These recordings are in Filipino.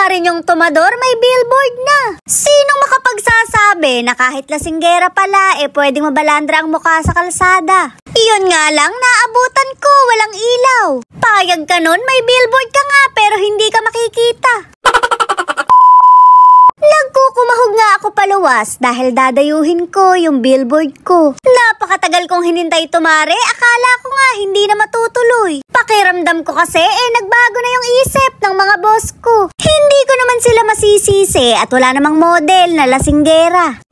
rin yung tumador, may billboard na. Sinong makapagsasabi na kahit lasinggera pala, pwedeng mabalandra ang mukha sa kalsada? Iyon nga lang, naabutan ko, walang ilaw. Payag ka nun, may billboard ka nga, pero hindi ka makikita. Nagkukumahog nga ako paluwas dahil dadayuhin ko yung billboard ko. Napakatagal kong hinintay tumare, akala ko nga hindi na matutuloy. Pakiramdam ko kasi nagbago na yung isip ng mga boss ko. Hindi ko naman sila masisisi at wala namang model na lasinggera.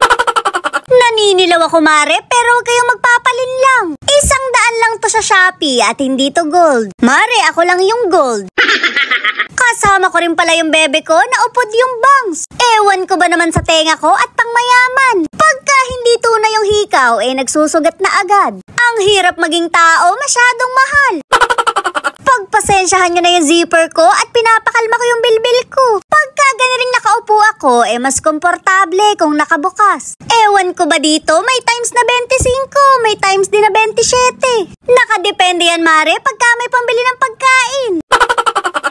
Naninilaw ako mare, pero huwag kayong magpapalin lang. 100 lang to sa Shopee at hindi to gold. Mare, ako lang yung gold. Kasama ko rin pala yung bebe ko na upod yung bangs. Ewan ko ba naman sa tenga ko at pangmayaman. Pagka hindi tunay yung hikaw, nagsusugat na agad. Ang hirap maging tao, masyadong mahal. Pagpasensyahan nyo na yung zipper ko at pinapakalma ko yung bilbil ko. Pagka ganaring nakaupo ako, mas komportable kung nakabukas. Ewan ko ba dito, may times na 25, may times din na 27. Nakadepende yan mare, pagka may pambili ng pagkain.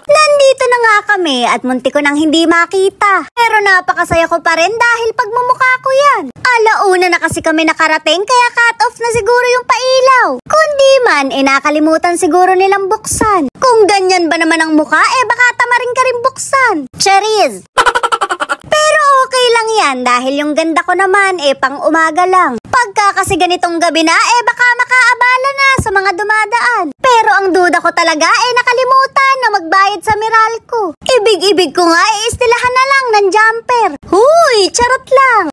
Nandito na nga kami at munti ko nang hindi makita. Pero napakasaya ko pa rin dahil pagmumukha ko yan. Alauna na kasi kami nakarating kaya cut off na siguro yung pailaw. Kundi man, nakalimutan siguro nilang buksan. Kung ganyan ba naman ang mukha, baka tamarin ka rin buksan. Charis! Pero okay lang yan dahil yung ganda ko naman pang umaga lang. Pagka kasi ganitong gabi na, baka makaabala na sa mga dumadaan. Pero ang duda ko talaga, nakalimutan na magbayad sa Meralco. Ibig-ibig ko nga, istilahan na lang ng jumper. Huy, charot lang.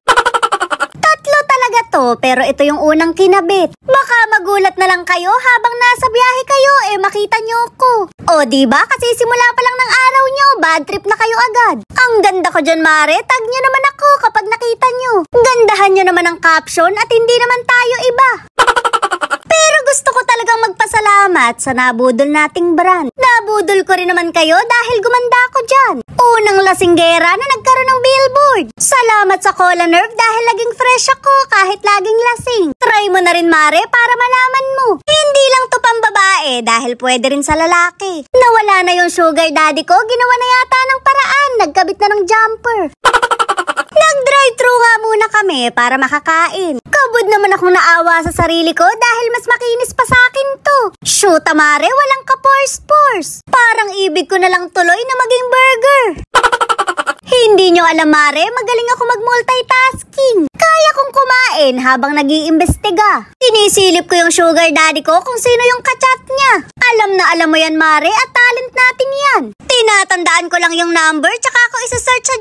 Tatlo talaga to, pero ito yung unang kinabit. Baka magulat na lang kayo habang nasa biyahe kayo, makita nyo ko. O diba, kasi simula pa lang ng araw nyo, bad trip na kayo agad. Ang ganda ko dyan mare, tag nyo naman ako kapag nakita nyo. Gandahan nyo naman ang caption at hindi naman tayo iba. Pero gusto ko talagang magpasalamat sa nabudol nating brand. Nabudol ko rin naman kayo dahil gumanda ako dyan. Unang lasinggera na nagkaroon ng billboard. Salamat sa Cola Nerve dahil laging fresh ako kahit laging lasing. Try mo na rin mare para malaman mo. Hindi lang to pambabae dahil pwede rin sa lalaki. Nawala na yung sugar daddy ko, ginawa na yata ng paraan. Nagkabit na ng jumper. Nag-drive-thru nga muna kami para makakain. Kabud naman akong naawa sa sarili ko dahil mas makinis pa sa akin to. Shoot amare, walang ka-pores-pores. Parang ibig ko na lang tuloy na maging burger. Hindi nyo alam mare, magaling ako mag-multitasking. Kaya kong kumain habang nag-iimbestiga. Sinisilip ko yung sugar daddy ko kung sino yung kachat niya. Alam na alam mo yan mare at talent natin yan. Tinatandaan ko lang yung number tsaka ako isa-search sa